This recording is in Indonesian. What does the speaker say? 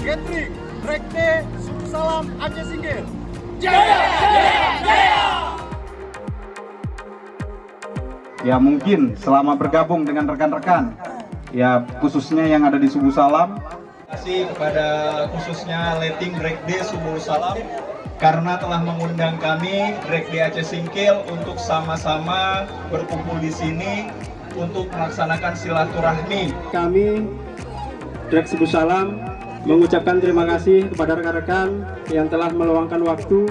Gathering Drag Day Subuh Salam Aceh Singkil. Jaya, jaya, jaya. Ya mungkin selama bergabung dengan rekan-rekan, ya khususnya yang ada di Subuh Salam. Terima kasih kepada khususnya Letting Drag Day Subuh Salam karena telah mengundang kami Drag Day Aceh Singkil untuk sama-sama berkumpul di sini untuk melaksanakan silaturahmi. Kami Drag Subuh Salam mengucapkan terima kasih kepada rekan-rekan yang telah meluangkan waktu